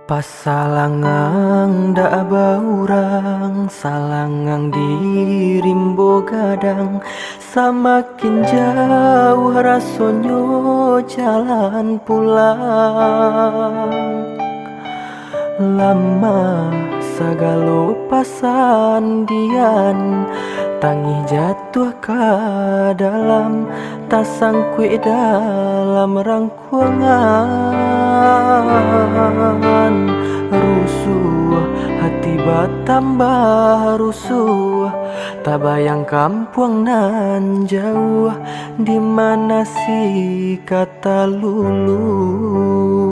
Pasalangang da baurang, salangang di rimbo gadang. Semakin jauh rasonyo jalan pulang. Lama segala pasandian, tangih jatuh ke dalam, tak sangkui dalam rangkuangan. Rusuh hati bertambah rusuh, tak bayang kampung nan jauh, di mana si kata lulu.